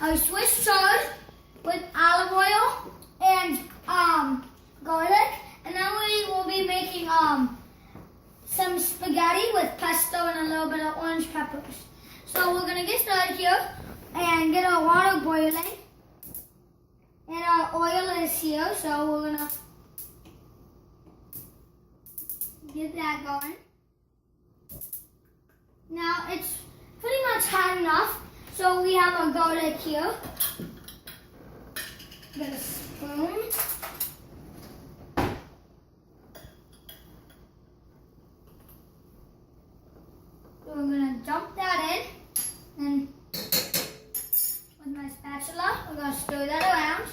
a Swiss chard with olive oil and garlic, and then we will be making some spaghetti with pesto and a little bit of orange peppers. So we're gonna get started here and get our water boiling, and our oil is here, so we're gonna get that going. Now it's pretty much hot enough, so we have our garlic here. Get a spoon. So we're gonna dump that in, and with my spatula, we're gonna stir that around.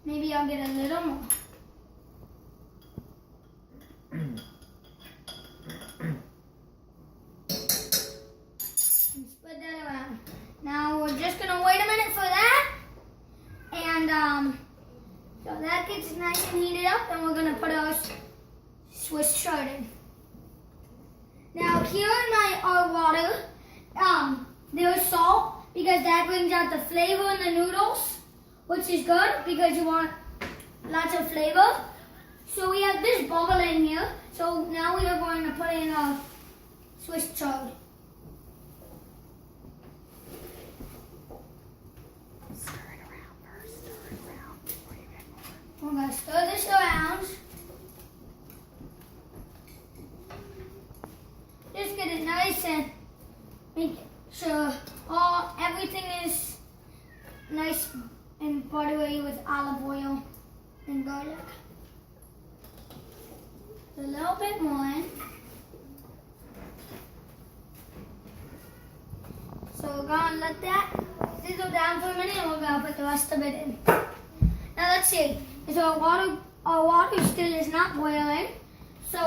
Maybe I'll get a little more. Spread that around. Now we're just gonna wait a minute for that, and so that gets nice and heated up, and we're gonna put our Swiss chard in. Now here in our water, there's salt because that brings out the flavor in the noodles, which is good because you want lots of flavor. So we have this bubbling here. So now we are going to put in our Swiss chard. Stir it around first. Stir it around before you get more. We're going to stir this around. Just get it nice and make sure everything is nice and buttery with olive oil and garlic. A little bit more in. So we're going to let that sizzle down for a minute, and we're going to put the rest of it in. Now let's see. So our water still is not boiling. So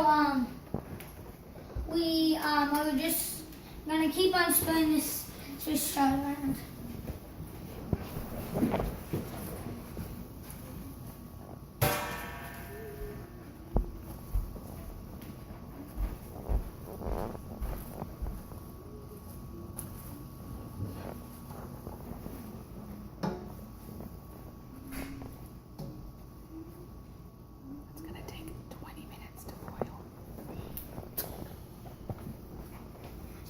we're just going to keep on stirring this Swiss chard around. It's going to take 20 minutes to boil.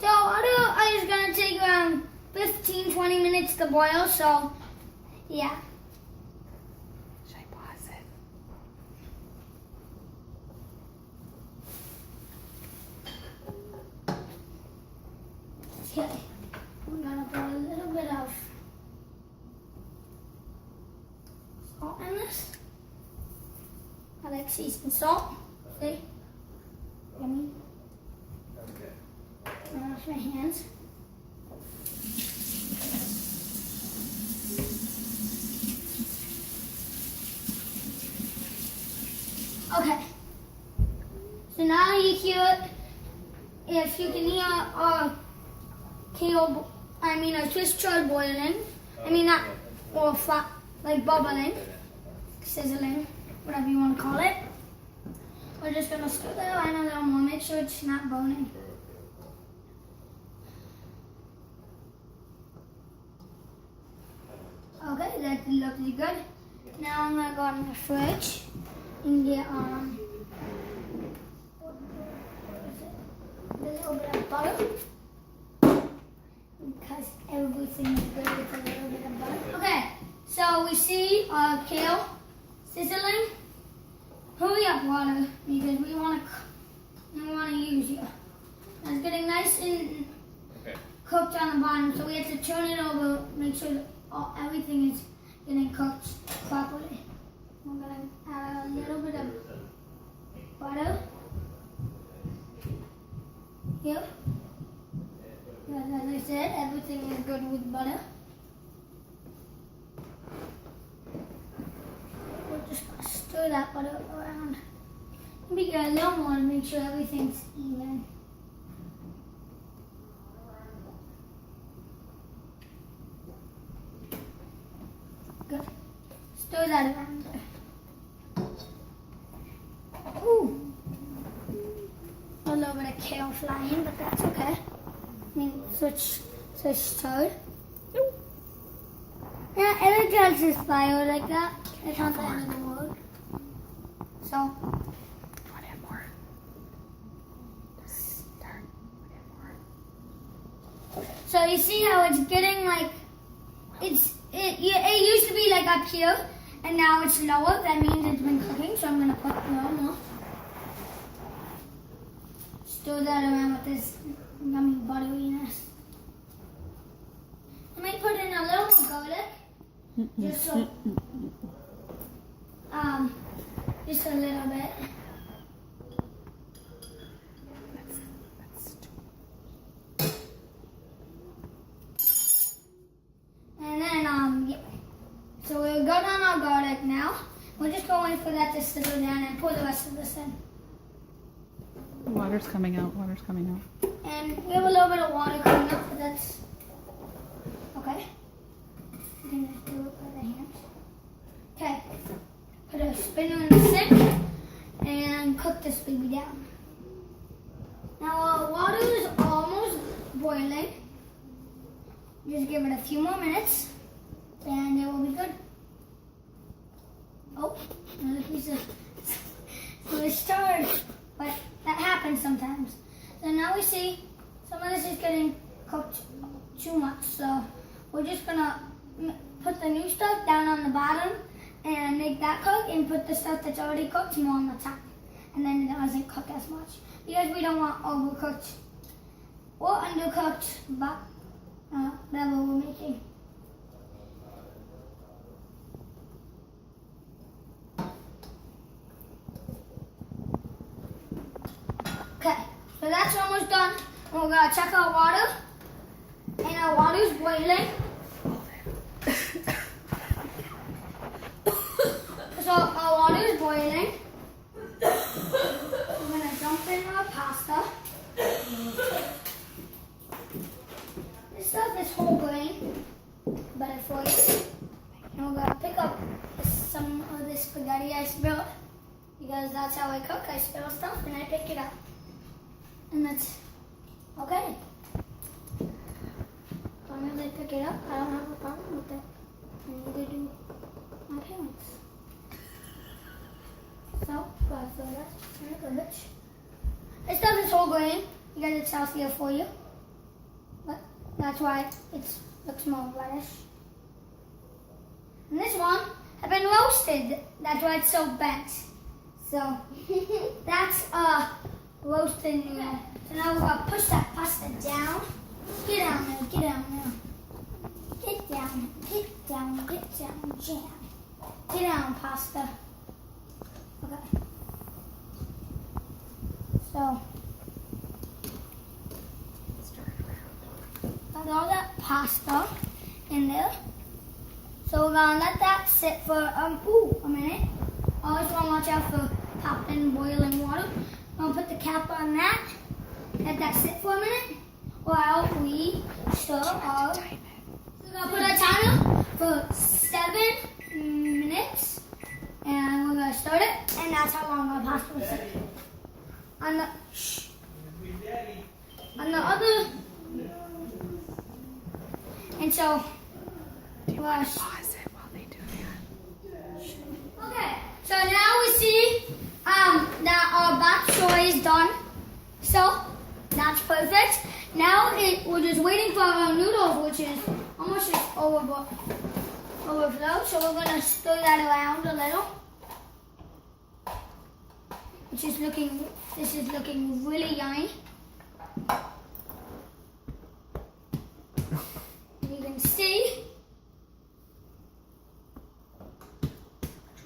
So water is going to take around 15-20 minutes to boil, so yeah. Should I pause it? Okay, we're going to put a little bit of salt in this. I like seasoned salt. See? Yummy. Wash my hands. Okay. So now you hear, if you can hear our our Swiss chard boiling. Or flat, like bubbling, sizzling, whatever you want to call it. We're just gonna stir that around a little more, make sure it's not burning. Okay, that looks good. Now I'm gonna go in the fridge and get a little bit of butter, because everything is good with a little bit of butter. Okay, so we see our kale sizzling. Hurry up, water, because we want to use you. It's getting nice and cooked on the bottom, so we have to turn it over, make sure that everything is getting cooked properly. We're going to add a little bit of butter here. Because as I said, everything is good with butter. We're just going to stir that butter around. Maybe get a little more to make sure everything's even. Good. Stir that around there. Ooh. A little bit of kale flying, but that's okay. I mean, switch third. Yeah, every girl just fly like that. It's not the end of the world. So, One in more. Tarek, one in more. so you see how it's getting like, it used to be like up here, and now it's lower. That means it's been cooking, so I'm gonna put more. Stir that around with this yummy butteriness. I might put in a little more garlic, just so, just a little bit. And then, yeah. So we'll go down our garlic now. We're just going for that to settle down and pour the rest of this in. Water's coming out. Water's coming out. And we have a little bit of water coming up, but that's okay. You can just do it by the hands. Okay. Put a spinner in the sink and cook this baby down. Now our water is almost boiling. Just give it a few more minutes and it will be good. Oh, another piece of storage. But that happens sometimes. So now we see some of this is getting cooked too much. So we're just gonna put the new stuff down on the bottom and make that cook, and put the stuff that's already cooked more on the top. And then it doesn't cook as much because we don't want overcooked or undercooked, but whatever we're making. Okay, so that's almost done. And we're gonna check our water, and our water is boiling. So our water is boiling. We're gonna dump in our pasta. This stuff is whole grain, better for you. And we're gonna pick up some of this spaghetti I spilled, because that's how I cook. I spill stuff and I pick it up. And that's okay. As long as I pick it up, I don't have a problem with it. And neither do my parents. So, gotta throw that in the garbage. This stuff is whole grain because it's healthier for you. But that's why it looks more reddish. And this one has been roasted. That's why it's so bent. So, that's roasted noodle. So now we're gonna push that pasta down. Get down there, get down there. Get down, get down, get down, jam. Get down, pasta. Okay. So, got all that pasta in there. So we're gonna let that sit for a minute. Always wanna watch out for popping boiling water. I'm gonna put the cap on that. Let that sit for a minute while we stir our. We're gonna put our timer for 7 minutes, and we're gonna start it. And that's how long our pasta will sit. On the other, and so. Pause it while they do that. Okay, so now we see that our bok choy is done. So that's perfect. Now we're just waiting for our noodles, which is almost just overflow. So we're gonna stir that around a little. This is looking really yummy. You can see.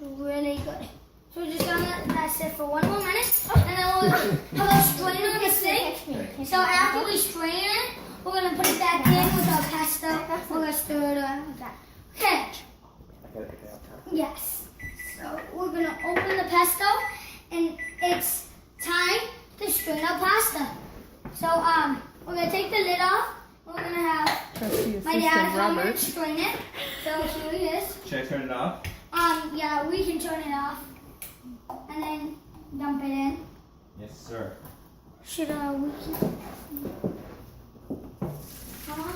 Really good. So we're just gonna let that sit for 1 more minute, and then we'll have a strainer in the sink. So after we strain it, we're gonna put it back in with our pasta. We're gonna stir it around with that. Okay. Yes. So we're gonna open the pesto, and it's time to strain our pasta. So we're gonna take the lid off. We're gonna have Trusty my dad assistant come and Robert. strain it. So here he is. Should I turn it off? Yeah, we can turn it off and then dump it in. Yes, sir. Should we keep? Huh?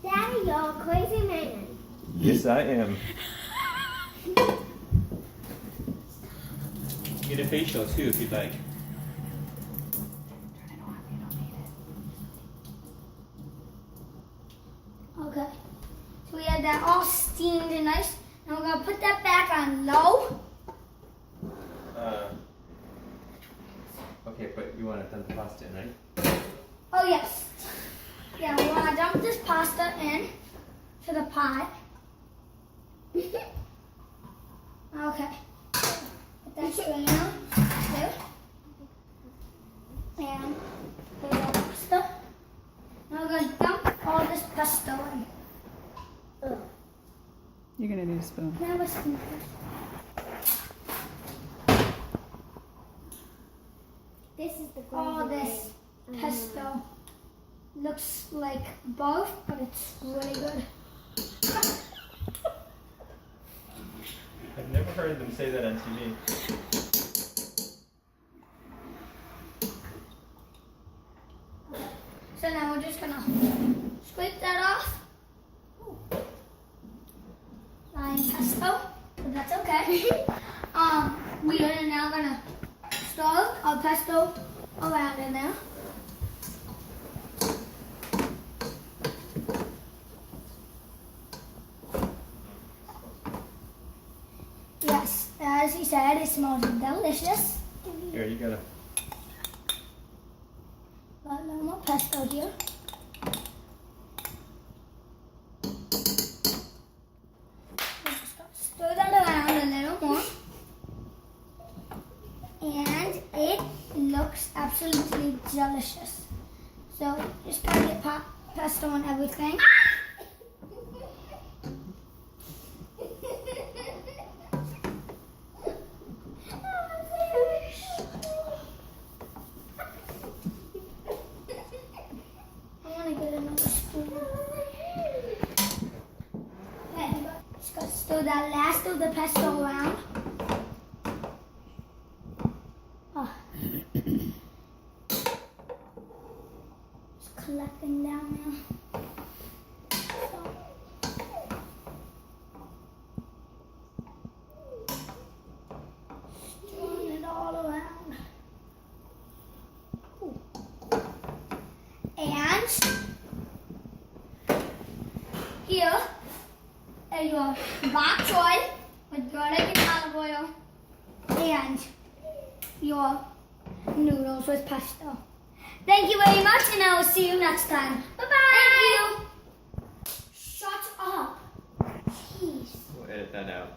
Daddy, you're a crazy man. Yes, I am. Get a facial too if you'd like. Turn it off. You don't need it. Okay. So we had that all steamed and nice. Now we're gonna put that back on low. Okay, but you want to dump the pasta in, right? Oh yes. Yeah, we wanna dump this pasta in to the pot. Okay. Put that strainer there. And put the pasta. Now we're gonna dump all this pesto in. You're gonna need a spoon. Can I have a spoon first? This is the crazy All this man. pesto looks like both, but it's really good. I've never heard them say that on TV. So now we're just gonna scrape that off. Fine pesto, but that's okay. We are now gonna stir our pesto around in there. Yes, as he said, it smells delicious. Here, you gotta. Got a little more pesto here. Just gonna stir that around a little more. And it looks absolutely delicious. So just gotta get pesto on everything. I want to get another spoon. Okay, just gotta stir that last of the pesto around. Oh. Just collecting down now. Stirring it all around. Ooh. And here is your bok choy with garlic and olive oil and your noodles with pesto. Thank you very much, and I will see you next time. Bye-bye. Thank you. Shut up. Jeez. We'll edit that out.